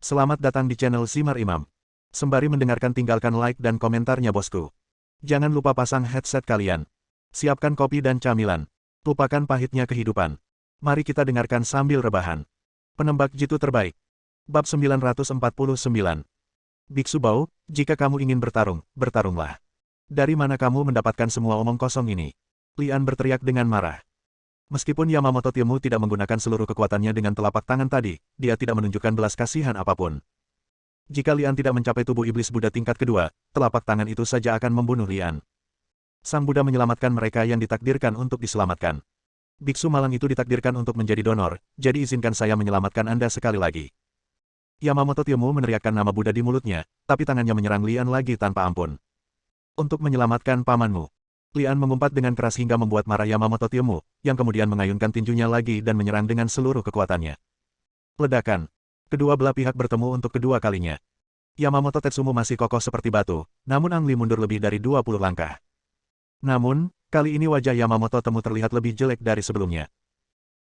Selamat datang di channel Simar Imam. Sembari mendengarkan tinggalkan like dan komentarnya bosku. Jangan lupa pasang headset kalian. Siapkan kopi dan camilan. Lupakan pahitnya kehidupan. Mari kita dengarkan sambil rebahan. Penembak jitu terbaik. Bab 949. Biksu Bau, jika kamu ingin bertarung, bertarunglah. Dari mana kamu mendapatkan semua omong kosong ini? Lian berteriak dengan marah. Meskipun Yamamoto Tiomu tidak menggunakan seluruh kekuatannya dengan telapak tangan tadi, dia tidak menunjukkan belas kasihan apapun. Jika Lian tidak mencapai tubuh iblis Buddha tingkat kedua, telapak tangan itu saja akan membunuh Lian. Sang Buddha menyelamatkan mereka yang ditakdirkan untuk diselamatkan. Biksu malang itu ditakdirkan untuk menjadi donor, jadi izinkan saya menyelamatkan Anda sekali lagi. Yamamoto Tiomu meneriakkan nama Buddha di mulutnya, tapi tangannya menyerang Lian lagi tanpa ampun. Untuk menyelamatkan pamanmu. Lian mengumpat dengan keras hingga membuat marah Yamamoto Tiomu, yang kemudian mengayunkan tinjunya lagi dan menyerang dengan seluruh kekuatannya. Ledakan. Kedua belah pihak bertemu untuk kedua kalinya. Yamamoto Tetsumu masih kokoh seperti batu, namun Ang Li mundur lebih dari 20 langkah. Namun, kali ini wajah Yamamoto Temu terlihat lebih jelek dari sebelumnya.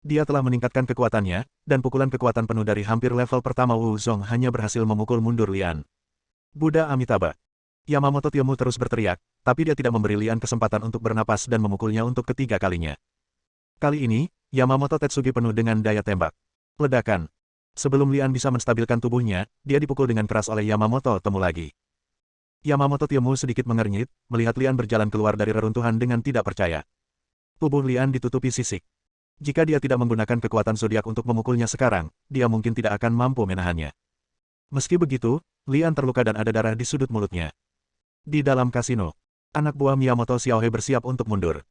Dia telah meningkatkan kekuatannya, dan pukulan kekuatan penuh dari hampir level pertama Wu Zong hanya berhasil memukul mundur Lian. Buddha Amitabha. Yamamoto Tiomu terus berteriak, tapi dia tidak memberi Lian kesempatan untuk bernapas dan memukulnya untuk ketiga kalinya. Kali ini, Yamamoto Tetsugi penuh dengan daya tembak. Ledakan. Sebelum Lian bisa menstabilkan tubuhnya, dia dipukul dengan keras oleh Yamamoto Temu lagi. Yamamoto Tiomu sedikit mengernyit, melihat Lian berjalan keluar dari reruntuhan dengan tidak percaya. Tubuh Lian ditutupi sisik. Jika dia tidak menggunakan kekuatan zodiak untuk memukulnya sekarang, dia mungkin tidak akan mampu menahannya. Meski begitu, Lian terluka dan ada darah di sudut mulutnya. Di dalam kasino, anak buah Miyamoto Xiaohe bersiap untuk mundur.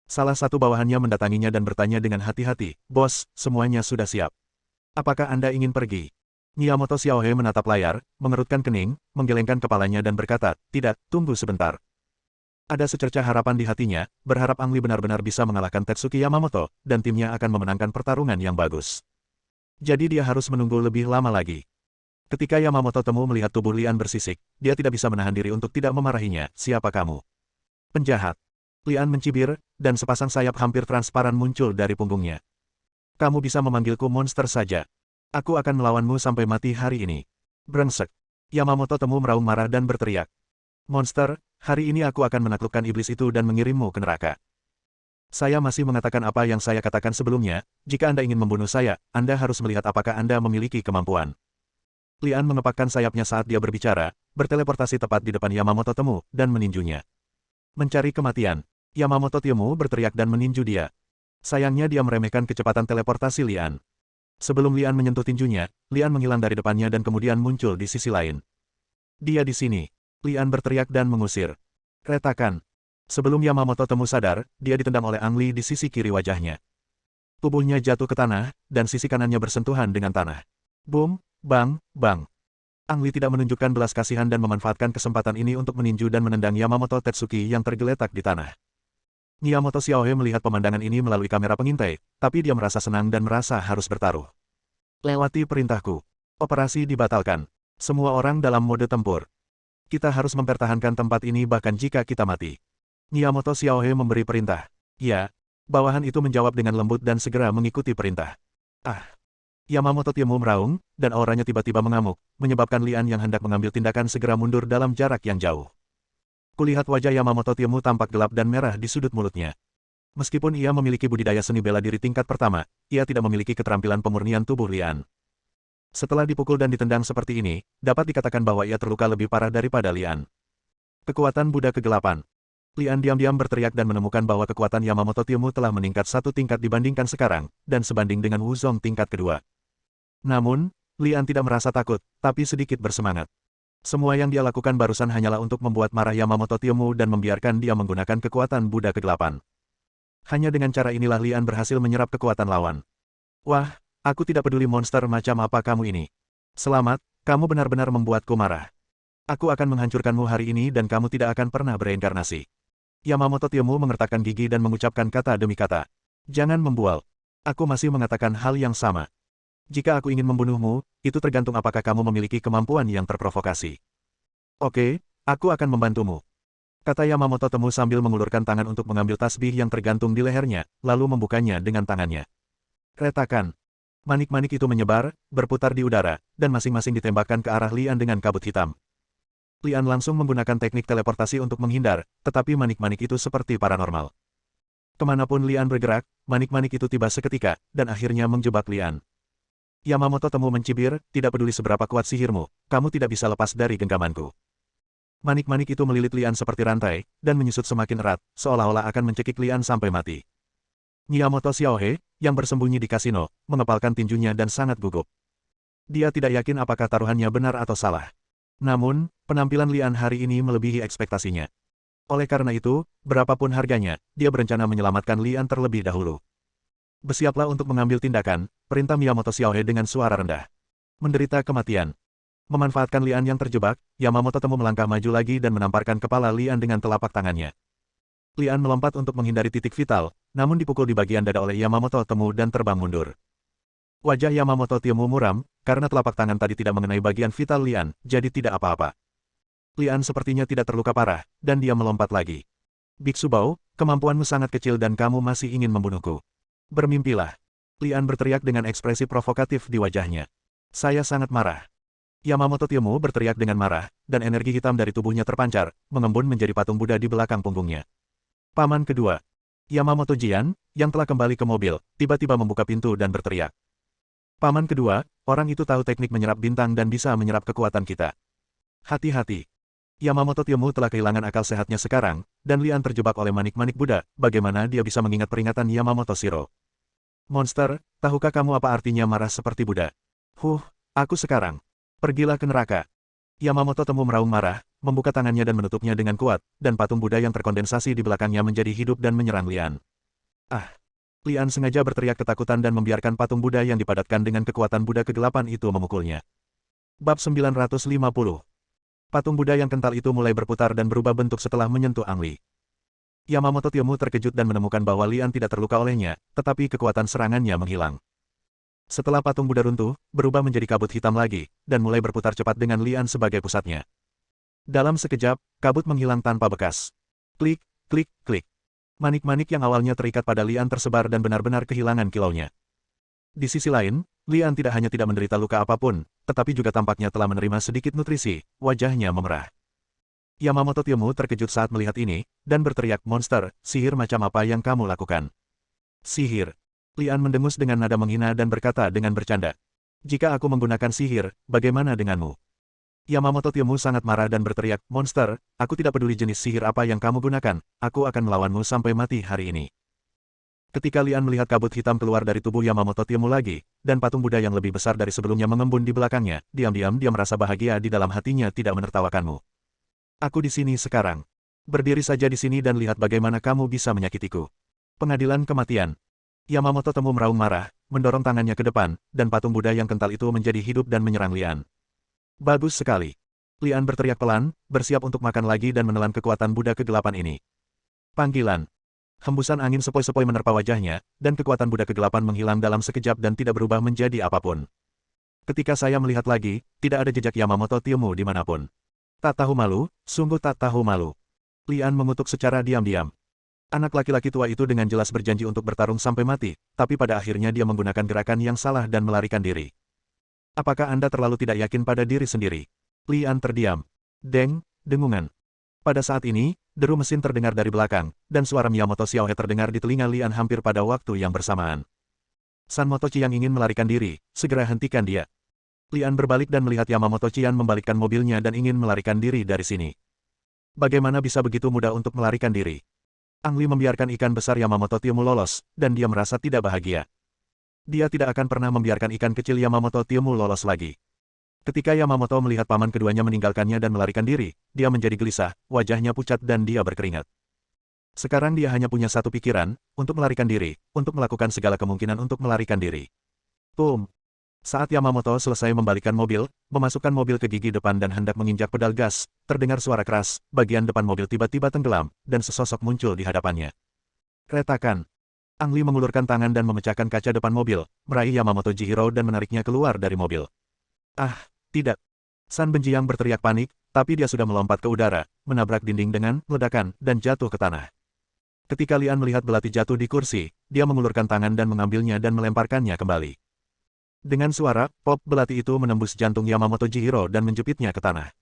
Salah satu bawahannya mendatanginya dan bertanya dengan hati-hati, "Bos, semuanya sudah siap. Apakah Anda ingin pergi?" Miyamoto Xiaohe menatap layar, mengerutkan kening, menggelengkan kepalanya dan berkata, "Tidak, tunggu sebentar." Ada secercah harapan di hatinya, berharap Ang Li benar-benar bisa mengalahkan Tetsuki Yamamoto, dan timnya akan memenangkan pertarungan yang bagus. Jadi dia harus menunggu lebih lama lagi. Ketika Yamamoto Temu melihat tubuh Lian bersisik, dia tidak bisa menahan diri untuk tidak memarahinya. "Siapa kamu?" "Penjahat." Lian mencibir, dan sepasang sayap hampir transparan muncul dari punggungnya. "Kamu bisa memanggilku monster saja. Aku akan melawanmu sampai mati hari ini." "Brengsek." Yamamoto Temu meraung marah dan berteriak. "Monster, hari ini aku akan menaklukkan iblis itu dan mengirimmu ke neraka." "Saya masih mengatakan apa yang saya katakan sebelumnya, jika Anda ingin membunuh saya, Anda harus melihat apakah Anda memiliki kemampuan." Lian mengepakkan sayapnya saat dia berbicara, berteleportasi tepat di depan Yamamoto Temu, dan meninjunya. "Mencari kematian." Yamamoto Temu berteriak dan meninju dia. Sayangnya dia meremehkan kecepatan teleportasi Lian. Sebelum Lian menyentuh tinjunya, Lian menghilang dari depannya dan kemudian muncul di sisi lain. "Dia di sini." Lian berteriak dan mengusir. Retakan. Sebelum Yamamoto Temu sadar, dia ditendang oleh Ang Li di sisi kiri wajahnya. Tubuhnya jatuh ke tanah, dan sisi kanannya bersentuhan dengan tanah. Boom! Bang, bang. Ang Li tidak menunjukkan belas kasihan dan memanfaatkan kesempatan ini untuk meninju dan menendang Yamamoto Tetsuki yang tergeletak di tanah. Miyamoto Xiaohe melihat pemandangan ini melalui kamera pengintai, tapi dia merasa senang dan merasa harus bertaruh. "Lewati perintahku. Operasi dibatalkan. Semua orang dalam mode tempur. Kita harus mempertahankan tempat ini bahkan jika kita mati." Miyamoto Xiaohe memberi perintah. "Ya." Bawahan itu menjawab dengan lembut dan segera mengikuti perintah. "Ah!" Yamamoto Temu meraung, dan auranya tiba-tiba mengamuk, menyebabkan Lian yang hendak mengambil tindakan segera mundur dalam jarak yang jauh. Kulihat wajah Yamamoto Temu tampak gelap dan merah di sudut mulutnya. Meskipun ia memiliki budidaya seni bela diri tingkat pertama, ia tidak memiliki keterampilan pemurnian tubuh Lian. Setelah dipukul dan ditendang seperti ini, dapat dikatakan bahwa ia terluka lebih parah daripada Lian. Kekuatan Buddha Kegelapan. Lian diam-diam berteriak dan menemukan bahwa kekuatan Yamamoto Temu telah meningkat satu tingkat dibandingkan sekarang, dan sebanding dengan Wu Zong tingkat kedua. Namun, Lian tidak merasa takut, tapi sedikit bersemangat. Semua yang dia lakukan barusan hanyalah untuk membuat marah Yamamoto Temu dan membiarkan dia menggunakan kekuatan Buddha Kegelapan. Hanya dengan cara inilah Lian berhasil menyerap kekuatan lawan. "Wah, aku tidak peduli monster macam apa kamu ini. Selamat, kamu benar-benar membuatku marah. Aku akan menghancurkanmu hari ini dan kamu tidak akan pernah bereinkarnasi." Yamamoto Temu mengertakkan gigi dan mengucapkan kata demi kata. "Jangan membual. Aku masih mengatakan hal yang sama. Jika aku ingin membunuhmu, itu tergantung apakah kamu memiliki kemampuan yang terprovokasi." "Oke, aku akan membantumu," kata Yamamoto Temu sambil mengulurkan tangan untuk mengambil tasbih yang tergantung di lehernya, lalu membukanya dengan tangannya. Retakan. Manik-manik itu menyebar, berputar di udara, dan masing-masing ditembakkan ke arah Lian dengan kabut hitam. Lian langsung menggunakan teknik teleportasi untuk menghindar, tetapi manik-manik itu seperti paranormal. Kemanapun Lian bergerak, manik-manik itu tiba seketika, dan akhirnya menjebak Lian. Yamamoto Temu mencibir, tidak peduli seberapa kuat sihirmu, kamu tidak bisa lepas dari genggamanku. Manik-manik itu melilit Lian seperti rantai, dan menyusut semakin erat, seolah-olah akan mencekik Lian sampai mati. Miyamoto Xiaohe, yang bersembunyi di kasino, mengepalkan tinjunya dan sangat gugup. Dia tidak yakin apakah taruhannya benar atau salah. Namun, penampilan Lian hari ini melebihi ekspektasinya. Oleh karena itu, berapapun harganya, dia berencana menyelamatkan Lian terlebih dahulu. Bersiaplah untuk mengambil tindakan, perintah Miyamoto Xiaohe dengan suara rendah. Menderita kematian. Memanfaatkan Lian yang terjebak, Yamamoto Temu melangkah maju lagi dan menamparkan kepala Lian dengan telapak tangannya. Lian melompat untuk menghindari titik vital, namun dipukul di bagian dada oleh Yamamoto Temu dan terbang mundur. Wajah Yamamoto Temu muram, karena telapak tangan tadi tidak mengenai bagian vital Lian, jadi tidak apa-apa. Lian sepertinya tidak terluka parah, dan dia melompat lagi. Biksu Bao, kemampuanmu sangat kecil dan kamu masih ingin membunuhku. Bermimpilah. Lian berteriak dengan ekspresi provokatif di wajahnya. Saya sangat marah. Yamamoto Temu berteriak dengan marah, dan energi hitam dari tubuhnya terpancar, mengembun menjadi patung Buddha di belakang punggungnya. Paman kedua. Yamamoto Jian, yang telah kembali ke mobil, tiba-tiba membuka pintu dan berteriak. Paman kedua, orang itu tahu teknik menyerap bintang dan bisa menyerap kekuatan kita. Hati-hati. Yamamoto Temu telah kehilangan akal sehatnya sekarang, dan Lian terjebak oleh manik-manik Buddha, bagaimana dia bisa mengingat peringatan Yamamoto Shiro. Monster, tahukah kamu apa artinya marah seperti Buddha? Aku sekarang. Pergilah ke neraka. Yamamoto Temu meraung marah, membuka tangannya dan menutupnya dengan kuat, dan patung Buddha yang terkondensasi di belakangnya menjadi hidup dan menyerang Lian. Lian sengaja berteriak ketakutan dan membiarkan patung Buddha yang dipadatkan dengan kekuatan Buddha kegelapan itu memukulnya. Bab 950. Patung Buddha yang kental itu mulai berputar dan berubah bentuk setelah menyentuh Ang Li. Yamamoto Temu terkejut dan menemukan bahwa Lian tidak terluka olehnya, tetapi kekuatan serangannya menghilang. Setelah patung Buddha runtuh, berubah menjadi kabut hitam lagi, dan mulai berputar cepat dengan Lian sebagai pusatnya. Dalam sekejap, kabut menghilang tanpa bekas. Klik, klik, klik. Manik-manik yang awalnya terikat pada Lian tersebar dan benar-benar kehilangan kilaunya. Di sisi lain, Lian tidak hanya tidak menderita luka apapun, tetapi juga tampaknya telah menerima sedikit nutrisi, wajahnya memerah. Yamamoto Temu terkejut saat melihat ini, dan berteriak, monster, sihir macam apa yang kamu lakukan? Sihir. Lian mendengus dengan nada menghina dan berkata dengan bercanda. Jika aku menggunakan sihir, bagaimana denganmu? Yamamoto Temu sangat marah dan berteriak, monster, aku tidak peduli jenis sihir apa yang kamu gunakan, aku akan melawanmu sampai mati hari ini. Ketika Lian melihat kabut hitam keluar dari tubuh Yamamoto Temu lagi, dan patung Buddha yang lebih besar dari sebelumnya mengembun di belakangnya, diam-diam dia merasa bahagia di dalam hatinya tidak menertawakanmu. Aku di sini sekarang. Berdiri saja di sini dan lihat bagaimana kamu bisa menyakitiku. Pengadilan kematian. Yamamoto Temu meraung marah, mendorong tangannya ke depan, dan patung Buddha yang kental itu menjadi hidup dan menyerang Lian. Bagus sekali. Lian berteriak pelan, bersiap untuk makan lagi dan menelan kekuatan Buddha kegelapan ini. Panggilan. Hembusan angin sepoi-sepoi menerpa wajahnya, dan kekuatan Buddha kegelapan menghilang dalam sekejap dan tidak berubah menjadi apapun. Ketika saya melihat lagi, tidak ada jejak Yamamoto Temu dimanapun. Tak tahu malu, sungguh tak tahu malu. Lian mengutuk secara diam-diam. Anak laki-laki tua itu dengan jelas berjanji untuk bertarung sampai mati, tapi pada akhirnya dia menggunakan gerakan yang salah dan melarikan diri. Apakah Anda terlalu tidak yakin pada diri sendiri? Lian terdiam. Deng, dengungan. Pada saat ini, deru mesin terdengar dari belakang, dan suara Miyamoto Xiaohe terdengar di telinga Lian hampir pada waktu yang bersamaan. San Motochi yang ingin melarikan diri, segera hentikan dia. Lian berbalik dan melihat Yamamoto Chian membalikkan mobilnya dan ingin melarikan diri dari sini. Bagaimana bisa begitu mudah untuk melarikan diri? Ang Li membiarkan ikan besar Yamamoto Temu lolos, dan dia merasa tidak bahagia. Dia tidak akan pernah membiarkan ikan kecil Yamamoto Temu lolos lagi. Ketika Yamamoto melihat paman keduanya meninggalkannya dan melarikan diri, dia menjadi gelisah, wajahnya pucat dan dia berkeringat. Sekarang dia hanya punya satu pikiran, untuk melarikan diri, untuk melakukan segala kemungkinan untuk melarikan diri. Saat Yamamoto selesai membalikkan mobil, memasukkan mobil ke gigi depan dan hendak menginjak pedal gas, terdengar suara keras, bagian depan mobil tiba-tiba tenggelam, dan sesosok muncul di hadapannya. Retakan. Ang Li mengulurkan tangan dan memecahkan kaca depan mobil, meraih Yamamoto Chihiro dan menariknya keluar dari mobil. Tidak. San Benjiang berteriak panik, tapi dia sudah melompat ke udara, menabrak dinding dengan ledakan, dan jatuh ke tanah. Ketika Lian melihat belati jatuh di kursi, dia mengulurkan tangan dan mengambilnya dan melemparkannya kembali. Dengan suara, pop belati itu menembus jantung Yamamoto Chihiro dan menjepitnya ke tanah.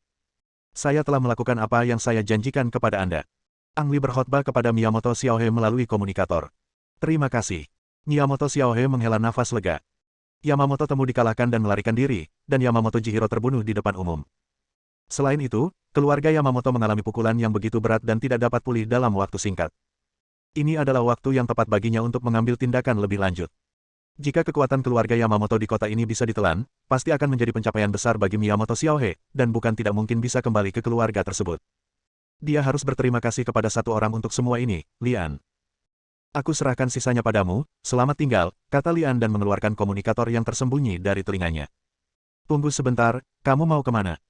Saya telah melakukan apa yang saya janjikan kepada Anda. Ang Li berkhotbah kepada Miyamoto Xiaohe melalui komunikator. Terima kasih. Miyamoto Xiaohe menghela nafas lega. Yamamoto Temu dikalahkan dan melarikan diri, dan Yamamoto Chihiro terbunuh di depan umum. Selain itu, keluarga Yamamoto mengalami pukulan yang begitu berat dan tidak dapat pulih dalam waktu singkat. Ini adalah waktu yang tepat baginya untuk mengambil tindakan lebih lanjut. Jika kekuatan keluarga Yamamoto di kota ini bisa ditelan, pasti akan menjadi pencapaian besar bagi Miyamoto Xiaohe, dan bukan tidak mungkin bisa kembali ke keluarga tersebut. Dia harus berterima kasih kepada satu orang untuk semua ini, Lian. Aku serahkan sisanya padamu, selamat tinggal, kata Lian dan mengeluarkan komunikator yang tersembunyi dari telinganya. Tunggu sebentar, kamu mau kemana?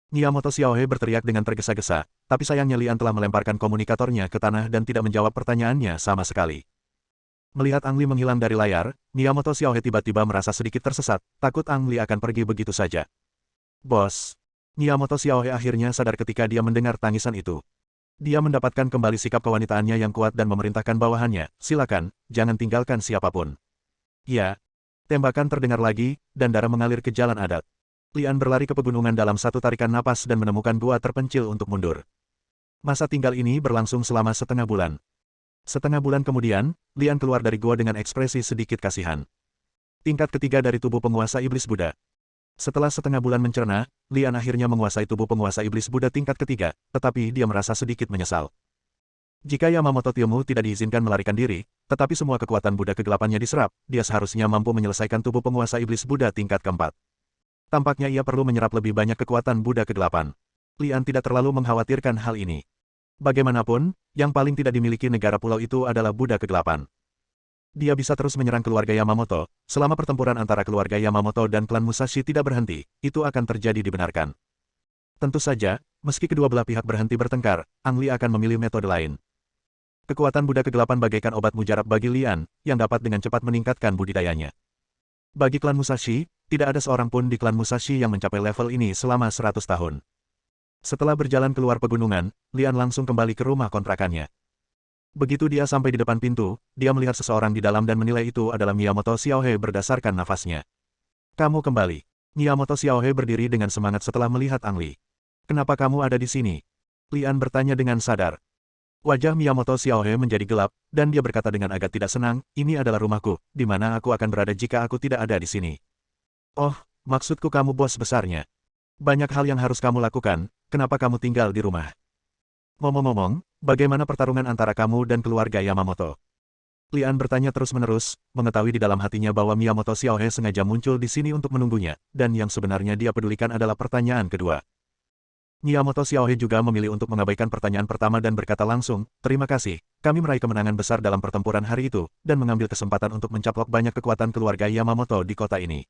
Miyamoto Xiaohe berteriak dengan tergesa-gesa, tapi sayangnya Lian telah melemparkan komunikatornya ke tanah dan tidak menjawab pertanyaannya sama sekali. Melihat Ang Li menghilang dari layar, Miyamoto Xiaohe tiba-tiba merasa sedikit tersesat, takut Ang Li akan pergi begitu saja. Bos. Miyamoto Xiaohe akhirnya sadar ketika dia mendengar tangisan itu. Dia mendapatkan kembali sikap kewanitaannya yang kuat dan memerintahkan bawahannya, silakan, jangan tinggalkan siapapun. Ya. Tembakan terdengar lagi, dan darah mengalir ke jalan adat. Lian berlari ke pegunungan dalam satu tarikan napas dan menemukan gua terpencil untuk mundur. Masa tinggal ini berlangsung selama setengah bulan. Setengah bulan kemudian, Lian keluar dari gua dengan ekspresi sedikit kasihan. Tingkat ketiga dari tubuh penguasa iblis Buddha. Setelah setengah bulan mencerna, Lian akhirnya menguasai tubuh penguasa iblis Buddha tingkat ketiga, tetapi dia merasa sedikit menyesal. Jika Yamamoto Tiomu tidak diizinkan melarikan diri, tetapi semua kekuatan Buddha kegelapannya diserap, dia seharusnya mampu menyelesaikan tubuh penguasa iblis Buddha tingkat keempat. Tampaknya ia perlu menyerap lebih banyak kekuatan Buddha kegelapan. Lian tidak terlalu mengkhawatirkan hal ini. Bagaimanapun, yang paling tidak dimiliki negara pulau itu adalah Buddha kegelapan. Dia bisa terus menyerang keluarga Yamamoto, selama pertempuran antara keluarga Yamamoto dan klan Musashi tidak berhenti, itu akan terjadi dibenarkan. Tentu saja, meski kedua belah pihak berhenti bertengkar, Ang Li akan memilih metode lain. Kekuatan Buddha kegelapan bagaikan obat mujarab bagi Lian, yang dapat dengan cepat meningkatkan budidayanya. Bagi klan Musashi, tidak ada seorang pun di klan Musashi yang mencapai level ini selama 100 tahun. Setelah berjalan keluar pegunungan, Lian langsung kembali ke rumah kontrakannya. Begitu dia sampai di depan pintu, dia melihat seseorang di dalam dan menilai itu adalah Miyamoto Xiaohe berdasarkan nafasnya. Kamu kembali. Miyamoto Xiaohe berdiri dengan semangat setelah melihat Ang Li. Kenapa kamu ada di sini? Lian bertanya dengan sadar. Wajah Miyamoto Xiaohe menjadi gelap, dan dia berkata dengan agak tidak senang, ini adalah rumahku, di mana aku akan berada jika aku tidak ada di sini. Oh, maksudku kamu bos besarnya. Banyak hal yang harus kamu lakukan, kenapa kamu tinggal di rumah? Ngomong-ngomong, bagaimana pertarungan antara kamu dan keluarga Yamamoto? Lian bertanya terus-menerus, mengetahui di dalam hatinya bahwa Miyamoto Xiaohe sengaja muncul di sini untuk menunggunya, dan yang sebenarnya dia pedulikan adalah pertanyaan kedua. Miyamoto Xiaohe juga memilih untuk mengabaikan pertanyaan pertama dan berkata langsung, terima kasih, kami meraih kemenangan besar dalam pertempuran hari itu, dan mengambil kesempatan untuk mencaplok banyak kekuatan keluarga Yamamoto di kota ini.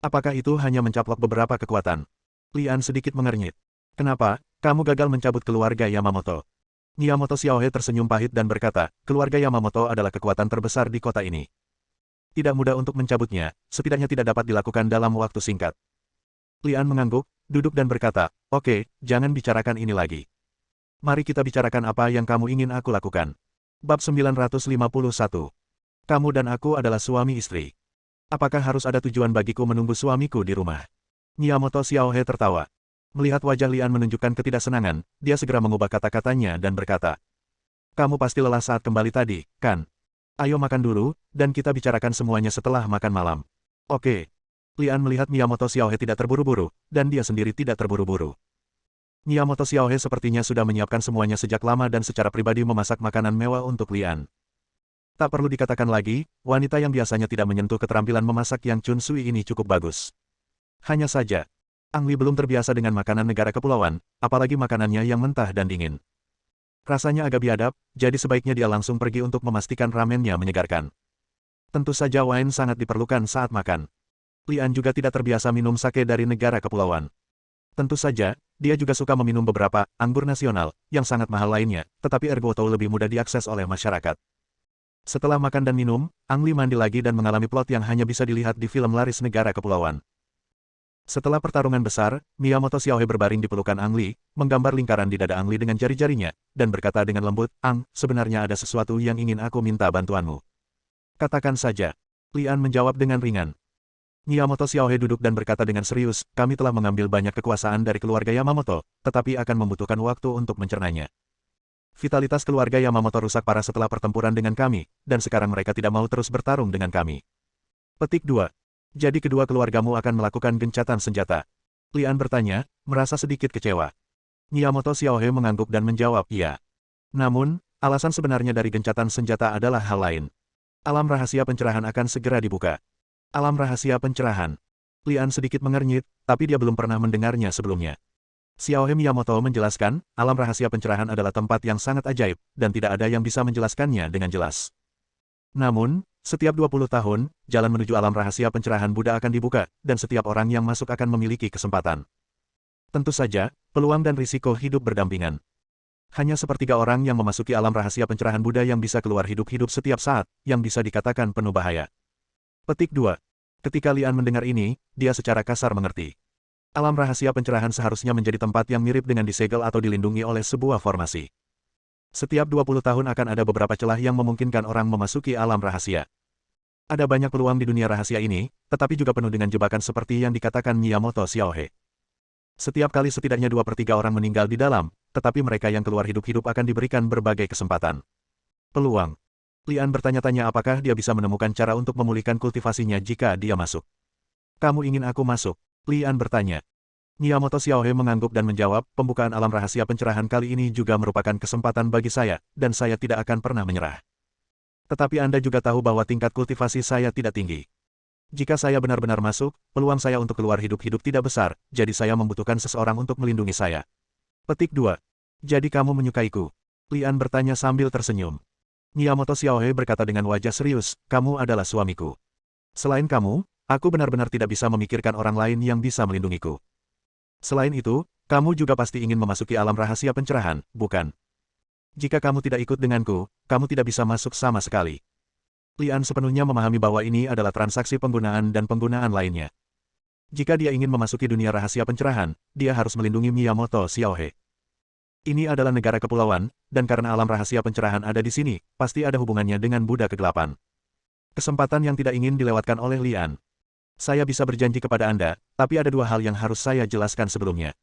Apakah itu hanya mencaplok beberapa kekuatan? Lian sedikit mengernyit. Kenapa, kamu gagal mencabut keluarga Yamamoto? Miyamoto Xiaohe tersenyum pahit dan berkata, keluarga Yamamoto adalah kekuatan terbesar di kota ini. Tidak mudah untuk mencabutnya, setidaknya tidak dapat dilakukan dalam waktu singkat. Lian mengangguk, duduk dan berkata, oke, jangan bicarakan ini lagi. Mari kita bicarakan apa yang kamu ingin aku lakukan. Bab 951. Kamu dan aku adalah suami istri. Apakah harus ada tujuan bagiku menunggu suamiku di rumah? Miyamoto Xiaohe tertawa. Melihat wajah Lian menunjukkan ketidaksenangan, dia segera mengubah kata-katanya dan berkata, kamu pasti lelah saat kembali tadi, kan? Ayo makan dulu, dan kita bicarakan semuanya setelah makan malam. Oke. Lian melihat Miyamoto Xiaohe tidak terburu-buru, dan dia sendiri tidak terburu-buru. Miyamoto Xiaohe sepertinya sudah menyiapkan semuanya sejak lama dan secara pribadi memasak makanan mewah untuk Lian. Tak perlu dikatakan lagi, wanita yang biasanya tidak menyentuh keterampilan memasak yang Chun Sui ini cukup bagus. Hanya saja, Ang Li belum terbiasa dengan makanan negara kepulauan, apalagi makanannya yang mentah dan dingin. Rasanya agak biadab, jadi sebaiknya dia langsung pergi untuk memastikan ramennya menyegarkan. Tentu saja wine sangat diperlukan saat makan. Lian juga tidak terbiasa minum sake dari negara kepulauan. Tentu saja, dia juga suka meminum beberapa anggur nasional, yang sangat mahal lainnya, tetapi ergoto lebih mudah diakses oleh masyarakat. Setelah makan dan minum, Ang Li mandi lagi dan mengalami plot yang hanya bisa dilihat di film laris negara kepulauan. Setelah pertarungan besar, Miyamoto Xiaohe berbaring di pelukan Ang Li, menggambar lingkaran di dada Ang Li dengan jari-jarinya, dan berkata dengan lembut, Ang, sebenarnya ada sesuatu yang ingin aku minta bantuanmu. Katakan saja. Lian menjawab dengan ringan. Miyamoto Xiaohe duduk dan berkata dengan serius, kami telah mengambil banyak kekuasaan dari keluarga Yamamoto, tetapi akan membutuhkan waktu untuk mencernanya. Vitalitas keluarga Yamamoto rusak parah setelah pertempuran dengan kami, dan sekarang mereka tidak mau terus bertarung dengan kami. Petik 2. Jadi kedua keluargamu akan melakukan gencatan senjata? Lian bertanya, merasa sedikit kecewa. Miyamoto Xiaohe mengangguk dan menjawab, iya. Namun, alasan sebenarnya dari gencatan senjata adalah hal lain. Alam rahasia pencerahan akan segera dibuka. Alam rahasia pencerahan. Lian sedikit mengernyit, tapi dia belum pernah mendengarnya sebelumnya. Xiaohe Miyamoto menjelaskan, alam rahasia pencerahan adalah tempat yang sangat ajaib, dan tidak ada yang bisa menjelaskannya dengan jelas. Namun, setiap 20 tahun, jalan menuju alam rahasia pencerahan Buddha akan dibuka, dan setiap orang yang masuk akan memiliki kesempatan. Tentu saja, peluang dan risiko hidup berdampingan. Hanya sepertiga orang yang memasuki alam rahasia pencerahan Buddha yang bisa keluar hidup-hidup setiap saat, yang bisa dikatakan penuh bahaya. Petik 2. Ketika Lian mendengar ini, dia secara kasar mengerti. Alam rahasia pencerahan seharusnya menjadi tempat yang mirip dengan disegel atau dilindungi oleh sebuah formasi. Setiap 20 tahun akan ada beberapa celah yang memungkinkan orang memasuki alam rahasia. Ada banyak peluang di dunia rahasia ini, tetapi juga penuh dengan jebakan seperti yang dikatakan Miyamoto Xiaohe. Setiap kali setidaknya 2/3 orang meninggal di dalam, tetapi mereka yang keluar hidup-hidup akan diberikan berbagai kesempatan. Peluang. Lian bertanya-tanya apakah dia bisa menemukan cara untuk memulihkan kultivasinya jika dia masuk. Kamu ingin aku masuk? Lian bertanya. Miyamoto Xiaohe mengangguk dan menjawab, pembukaan alam rahasia pencerahan kali ini juga merupakan kesempatan bagi saya, dan saya tidak akan pernah menyerah. Tetapi Anda juga tahu bahwa tingkat kultivasi saya tidak tinggi. Jika saya benar-benar masuk, peluang saya untuk keluar hidup-hidup tidak besar, jadi saya membutuhkan seseorang untuk melindungi saya. Petik 2. Jadi kamu menyukaiku? Lian bertanya sambil tersenyum. Miyamoto Xiaohe berkata dengan wajah serius, kamu adalah suamiku. Selain kamu, aku benar-benar tidak bisa memikirkan orang lain yang bisa melindungiku. Selain itu, kamu juga pasti ingin memasuki alam rahasia pencerahan, bukan? Jika kamu tidak ikut denganku, kamu tidak bisa masuk sama sekali. Lian sepenuhnya memahami bahwa ini adalah transaksi penggunaan dan penggunaan lainnya. Jika dia ingin memasuki dunia rahasia pencerahan, dia harus melindungi Miyamoto Xiaohe. Ini adalah negara kepulauan, dan karena alam rahasia pencerahan ada di sini, pasti ada hubungannya dengan Buddha kegelapan. Kesempatan yang tidak ingin dilewatkan oleh Lian. Saya bisa berjanji kepada Anda, tapi ada dua hal yang harus saya jelaskan sebelumnya.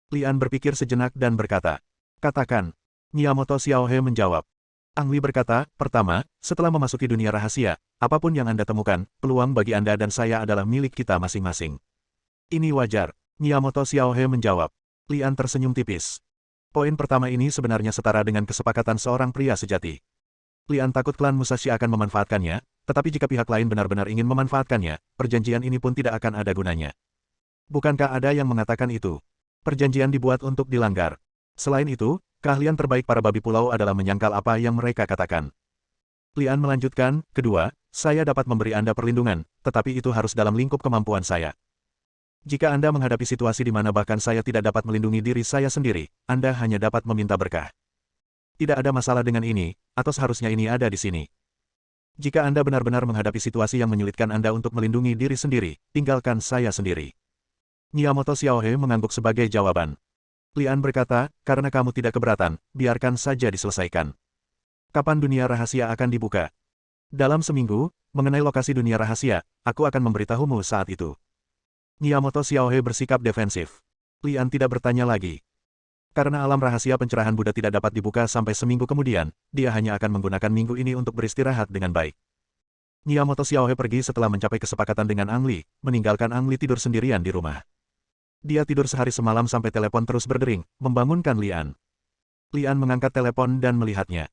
Lian berpikir sejenak dan berkata, katakan. Miyamoto Xiaohe menjawab. Angli berkata, pertama, setelah memasuki dunia rahasia, apapun yang Anda temukan, peluang bagi Anda dan saya adalah milik kita masing-masing. Ini wajar. Miyamoto Xiaohe menjawab. Lian tersenyum tipis. Poin pertama ini sebenarnya setara dengan kesepakatan seorang pria sejati. Lian takut klan Musashi akan memanfaatkannya, tetapi jika pihak lain benar-benar ingin memanfaatkannya, perjanjian ini pun tidak akan ada gunanya. Bukankah ada yang mengatakan itu? Perjanjian dibuat untuk dilanggar. Selain itu, keahlian terbaik para babi pulau adalah menyangkal apa yang mereka katakan. Lian melanjutkan, kedua, saya dapat memberi Anda perlindungan, tetapi itu harus dalam lingkup kemampuan saya. Jika Anda menghadapi situasi di mana bahkan saya tidak dapat melindungi diri saya sendiri, Anda hanya dapat meminta berkah. Tidak ada masalah dengan ini, atau seharusnya ini ada di sini. Jika Anda benar-benar menghadapi situasi yang menyulitkan Anda untuk melindungi diri sendiri, tinggalkan saya sendiri. Miyamoto Xiaohe mengangguk sebagai jawaban. Lian berkata, karena kamu tidak keberatan, biarkan saja diselesaikan. Kapan dunia rahasia akan dibuka? Dalam seminggu, mengenai lokasi dunia rahasia, aku akan memberitahumu saat itu. Miyamoto Xiaohe bersikap defensif. Lian tidak bertanya lagi. Karena alam rahasia pencerahan Buddha tidak dapat dibuka sampai seminggu kemudian, dia hanya akan menggunakan minggu ini untuk beristirahat dengan baik. Miyamoto Xiaohe pergi setelah mencapai kesepakatan dengan Angli, meninggalkan Angli tidur sendirian di rumah. Dia tidur sehari semalam sampai telepon terus berdering, membangunkan Lian. Lian mengangkat telepon dan melihatnya.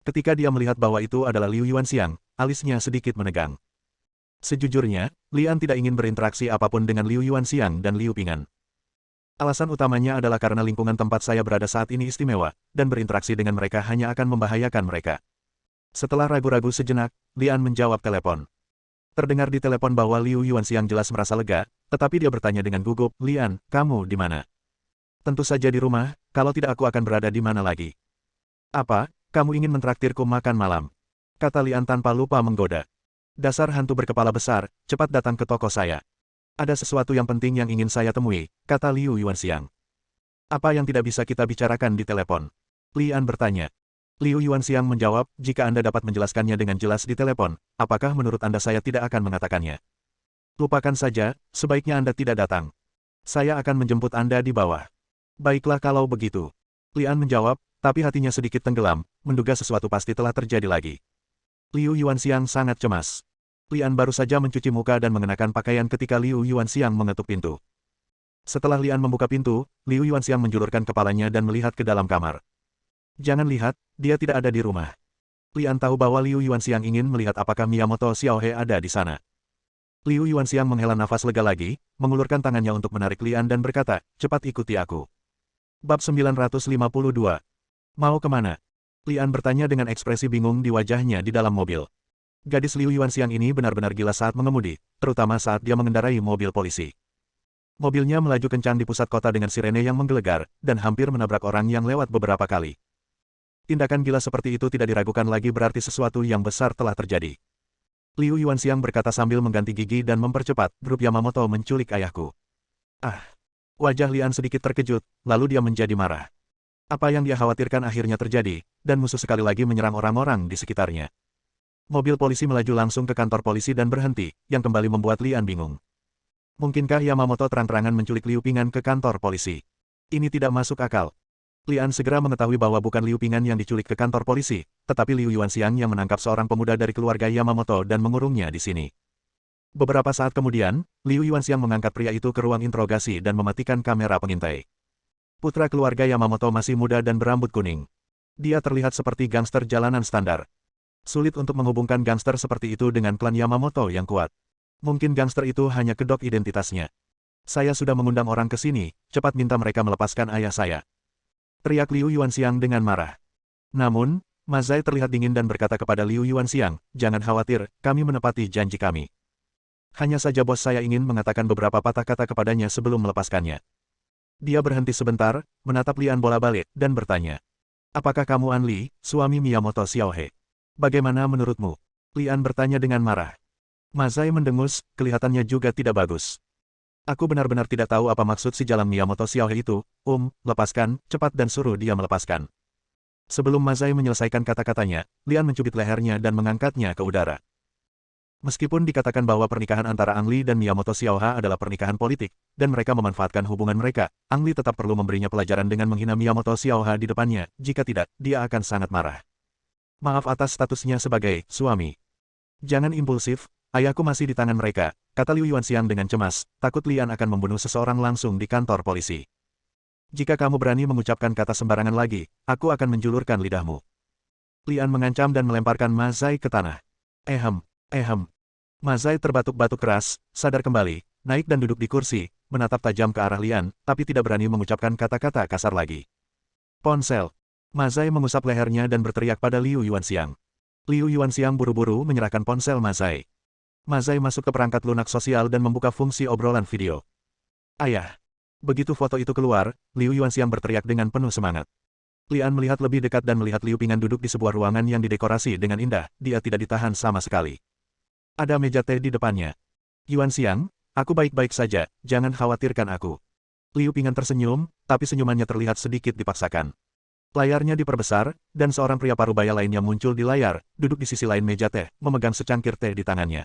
Ketika dia melihat bahwa itu adalah Liu Yuanxiang, alisnya sedikit menegang. Sejujurnya, Lian tidak ingin berinteraksi apapun dengan Liu Yuanxiang dan Liu Pingan. Alasan utamanya adalah karena lingkungan tempat saya berada saat ini istimewa, dan berinteraksi dengan mereka hanya akan membahayakan mereka. Setelah ragu-ragu sejenak, Lian menjawab telepon. Terdengar di telepon bahwa Liu Yuanxiang jelas merasa lega, tetapi dia bertanya dengan gugup, Lian, kamu di mana? Tentu saja di rumah, kalau tidak aku akan berada di mana lagi. Apa, kamu ingin mentraktirku makan malam? Kata Lian tanpa lupa menggoda. Dasar hantu berkepala besar, cepat datang ke toko saya. Ada sesuatu yang penting yang ingin saya temui, kata Liu Yuanxiang. Apa yang tidak bisa kita bicarakan di telepon? Lian bertanya. Liu Yuanxiang menjawab, jika Anda dapat menjelaskannya dengan jelas di telepon, apakah menurut Anda saya tidak akan mengatakannya? Lupakan saja, sebaiknya Anda tidak datang. Saya akan menjemput Anda di bawah. Baiklah kalau begitu. Lian menjawab, tapi hatinya sedikit tenggelam, menduga sesuatu pasti telah terjadi lagi. Liu Yuanxiang sangat cemas. Lian baru saja mencuci muka dan mengenakan pakaian ketika Liu Yuanxiang mengetuk pintu. Setelah Lian membuka pintu, Liu Yuanxiang menjulurkan kepalanya dan melihat ke dalam kamar. Jangan lihat, dia tidak ada di rumah. Lian tahu bahwa Liu Yuanxiang ingin melihat apakah Miyamoto Xiaohe ada di sana. Liu Yuanxiang menghela nafas lega lagi, mengulurkan tangannya untuk menarik Lian dan berkata, cepat ikuti aku. Bab 952. Mau kemana? Lian bertanya dengan ekspresi bingung di wajahnya di dalam mobil. Gadis Liu Yuanxiang ini benar-benar gila saat mengemudi, terutama saat dia mengendarai mobil polisi. Mobilnya melaju kencang di pusat kota dengan sirene yang menggelegar, dan hampir menabrak orang yang lewat beberapa kali. Tindakan gila seperti itu tidak diragukan lagi berarti sesuatu yang besar telah terjadi. Liu Yuanxiang berkata sambil mengganti gigi dan mempercepat, grup Yamamoto menculik ayahku. Ah! Wajah Lian sedikit terkejut, lalu dia menjadi marah. Apa yang dia khawatirkan akhirnya terjadi, dan musuh sekali lagi menyerang orang-orang di sekitarnya. Mobil polisi melaju langsung ke kantor polisi dan berhenti, yang kembali membuat Lian bingung. Mungkinkah Yamamoto terang-terangan menculik Liu Pingan ke kantor polisi? Ini tidak masuk akal. Lian segera mengetahui bahwa bukan Liu Pingan yang diculik ke kantor polisi, tetapi Liu Yuanxiang yang menangkap seorang pemuda dari keluarga Yamamoto dan mengurungnya di sini. Beberapa saat kemudian, Liu Yuanxiang mengangkat pria itu ke ruang interogasi dan mematikan kamera pengintai. Putra keluarga Yamamoto masih muda dan berambut kuning. Dia terlihat seperti gangster jalanan standar. Sulit untuk menghubungkan gangster seperti itu dengan klan Yamamoto yang kuat. Mungkin gangster itu hanya kedok identitasnya. Saya sudah mengundang orang ke sini, cepat minta mereka melepaskan ayah saya. Teriak Liu Yuanxiang dengan marah. Namun, Ma Zai terlihat dingin dan berkata kepada Liu Yuanxiang, jangan khawatir, kami menepati janji kami. Hanya saja bos saya ingin mengatakan beberapa patah kata kepadanya sebelum melepaskannya. Dia berhenti sebentar, menatap Lian bola-balik, dan bertanya. Apakah kamu An Li, suami Miyamoto Xiaohe? Bagaimana menurutmu? Lian bertanya dengan marah. Ma Zai mendengus, kelihatannya juga tidak bagus. Aku benar-benar tidak tahu apa maksud si jalan Miyamoto Xiaohe itu, lepaskan, cepat dan suruh dia melepaskan. Sebelum Ma Zai menyelesaikan kata-katanya, Lian mencubit lehernya dan mengangkatnya ke udara. Meskipun dikatakan bahwa pernikahan antara Ang Li dan Miyamoto Xiaohe adalah pernikahan politik, dan mereka memanfaatkan hubungan mereka, Ang Li tetap perlu memberinya pelajaran dengan menghina Miyamoto Xiaohe di depannya, jika tidak, dia akan sangat marah. Maaf atas statusnya sebagai suami. Jangan impulsif, ayahku masih di tangan mereka, kata Liu Yuanxiang dengan cemas, takut Lian akan membunuh seseorang langsung di kantor polisi. Jika kamu berani mengucapkan kata sembarangan lagi, aku akan menjulurkan lidahmu. Lian mengancam dan melemparkan Ma Zai ke tanah. Ehem. Ma Zai terbatuk-batuk keras, sadar kembali, naik dan duduk di kursi, menatap tajam ke arah Lian, tapi tidak berani mengucapkan kata-kata kasar lagi. Ponsel. Ma Zai mengusap lehernya dan berteriak pada Liu Yuanxiang. Liu Yuanxiang buru-buru menyerahkan ponsel Ma Zai. Ma Zai masuk ke perangkat lunak sosial dan membuka fungsi obrolan video. Ayah. Begitu foto itu keluar, Liu Yuanxiang berteriak dengan penuh semangat. Lian melihat lebih dekat dan melihat Liu Pingan duduk di sebuah ruangan yang didekorasi dengan indah, dia tidak ditahan sama sekali. Ada meja teh di depannya. Yuanxiang, aku baik-baik saja, jangan khawatirkan aku. Liu Pingan tersenyum, tapi senyumannya terlihat sedikit dipaksakan. Layarnya diperbesar, dan seorang pria parubaya lainnya muncul di layar, duduk di sisi lain meja teh, memegang secangkir teh di tangannya.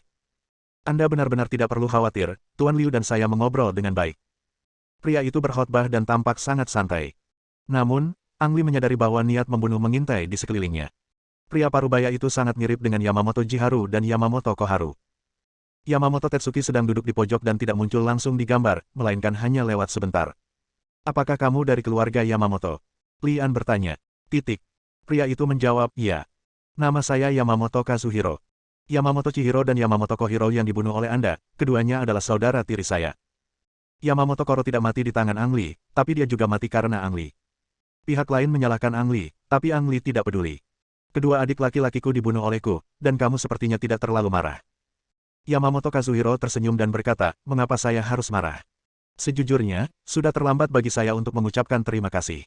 Anda benar-benar tidak perlu khawatir, Tuan Liu dan saya mengobrol dengan baik. Pria itu berkhotbah dan tampak sangat santai. Namun, Ang Li menyadari bahwa niat membunuh mengintai di sekelilingnya. Pria parubaya itu sangat mirip dengan Yamamoto Jiharu dan Yamamoto Koharu. Yamamoto Tetsuki sedang duduk di pojok dan tidak muncul langsung di gambar, melainkan hanya lewat sebentar. Apakah kamu dari keluarga Yamamoto? Lian bertanya. Pria itu menjawab, iya. Nama saya Yamamoto Kazuhiro. Yamamoto Chihiro dan Yamamoto Kohiro yang dibunuh oleh Anda, keduanya adalah saudara tiri saya. Yamamoto Koro tidak mati di tangan Ang Li, tapi dia juga mati karena Ang Li. Pihak lain menyalahkan Ang Li, tapi Ang Li tidak peduli. Kedua adik laki-lakiku dibunuh olehku, dan kamu sepertinya tidak terlalu marah. Yamamoto Kazuhiro tersenyum dan berkata, mengapa saya harus marah? Sejujurnya, sudah terlambat bagi saya untuk mengucapkan terima kasih.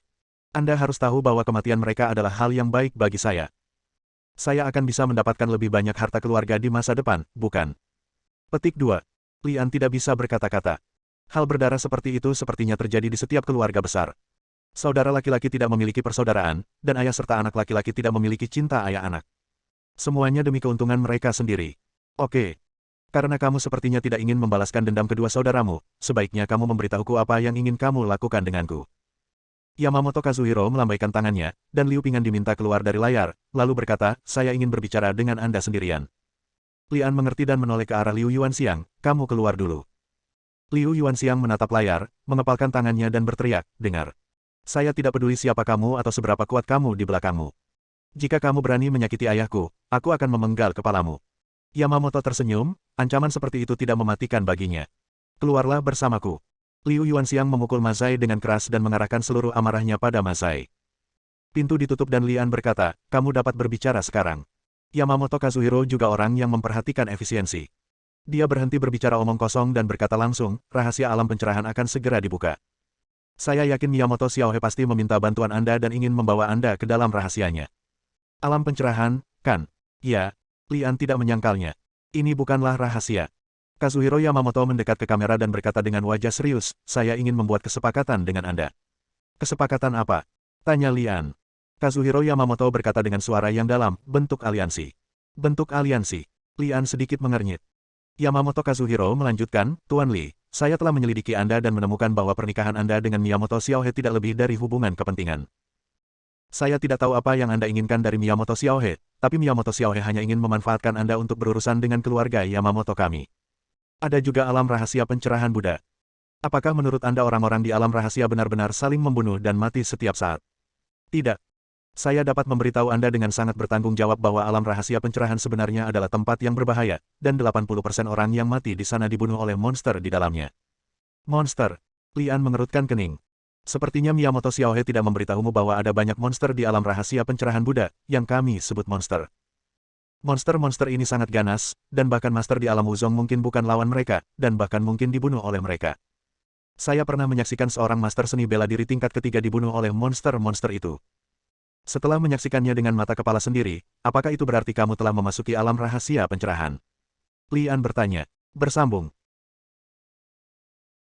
Anda harus tahu bahwa kematian mereka adalah hal yang baik bagi saya. Saya akan bisa mendapatkan lebih banyak harta keluarga di masa depan, bukan? Petik 2. Lian tidak bisa berkata-kata. Hal berdarah seperti itu sepertinya terjadi di setiap keluarga besar. Saudara laki-laki tidak memiliki persaudaraan, dan ayah serta anak laki-laki tidak memiliki cinta ayah anak. Semuanya demi keuntungan mereka sendiri. Oke. Karena kamu sepertinya tidak ingin membalaskan dendam kedua saudaramu, sebaiknya kamu memberitahuku apa yang ingin kamu lakukan denganku. Yamamoto Kazuhiro melambaikan tangannya, dan Liu Ping'an diminta keluar dari layar, lalu berkata, saya ingin berbicara dengan Anda sendirian. Lian mengerti dan menoleh ke arah Liu Yuanxiang, kamu keluar dulu. Liu Yuanxiang menatap layar, mengepalkan tangannya dan berteriak, dengar. Saya tidak peduli siapa kamu atau seberapa kuat kamu di belakangmu. Jika kamu berani menyakiti ayahku, aku akan memenggal kepalamu. Yamamoto tersenyum, ancaman seperti itu tidak mematikan baginya. Keluarlah bersamaku. Liu Yuanxiang memukul Ma Zai dengan keras dan mengarahkan seluruh amarahnya pada Ma Zai. Pintu ditutup dan Lian berkata, kamu dapat berbicara sekarang. Yamamoto Kazuhiro juga orang yang memperhatikan efisiensi. Dia berhenti berbicara omong kosong dan berkata langsung, rahasia alam pencerahan akan segera dibuka. Saya yakin Miyamoto Xiaohe pasti meminta bantuan Anda dan ingin membawa Anda ke dalam rahasianya. Alam pencerahan, kan? Ya, Lian tidak menyangkalnya. Ini bukanlah rahasia. Kazuhiro Yamamoto mendekat ke kamera dan berkata dengan wajah serius, saya ingin membuat kesepakatan dengan Anda. Kesepakatan apa? Tanya Lian. Kazuhiro Yamamoto berkata dengan suara yang dalam, bentuk aliansi. Bentuk aliansi. Lian sedikit mengernyit. Yamamoto Kazuhiro melanjutkan, Tuan Li, saya telah menyelidiki Anda dan menemukan bahwa pernikahan Anda dengan Miyamoto Xiaohe tidak lebih dari hubungan kepentingan. Saya tidak tahu apa yang Anda inginkan dari Miyamoto Xiaohe, tapi Miyamoto Xiaohe hanya ingin memanfaatkan Anda untuk berurusan dengan keluarga Yamamoto kami. Ada juga alam rahasia pencerahan Buddha. Apakah menurut Anda orang-orang di alam rahasia benar-benar saling membunuh dan mati setiap saat? Tidak. Saya dapat memberitahu Anda dengan sangat bertanggung jawab bahwa alam rahasia pencerahan sebenarnya adalah tempat yang berbahaya, dan 80% orang yang mati di sana dibunuh oleh monster di dalamnya. Monster. Lian mengerutkan kening. Sepertinya Miyamoto Xiaohe tidak memberitahumu bahwa ada banyak monster di alam rahasia pencerahan Buddha, yang kami sebut monster. Monster-monster ini sangat ganas, dan bahkan master di alam Wuzong mungkin bukan lawan mereka, dan bahkan mungkin dibunuh oleh mereka. Saya pernah menyaksikan seorang master seni bela diri tingkat ketiga dibunuh oleh monster-monster itu. Setelah menyaksikannya dengan mata kepala sendiri, apakah itu berarti kamu telah memasuki alam rahasia pencerahan? Lian bertanya. Bersambung.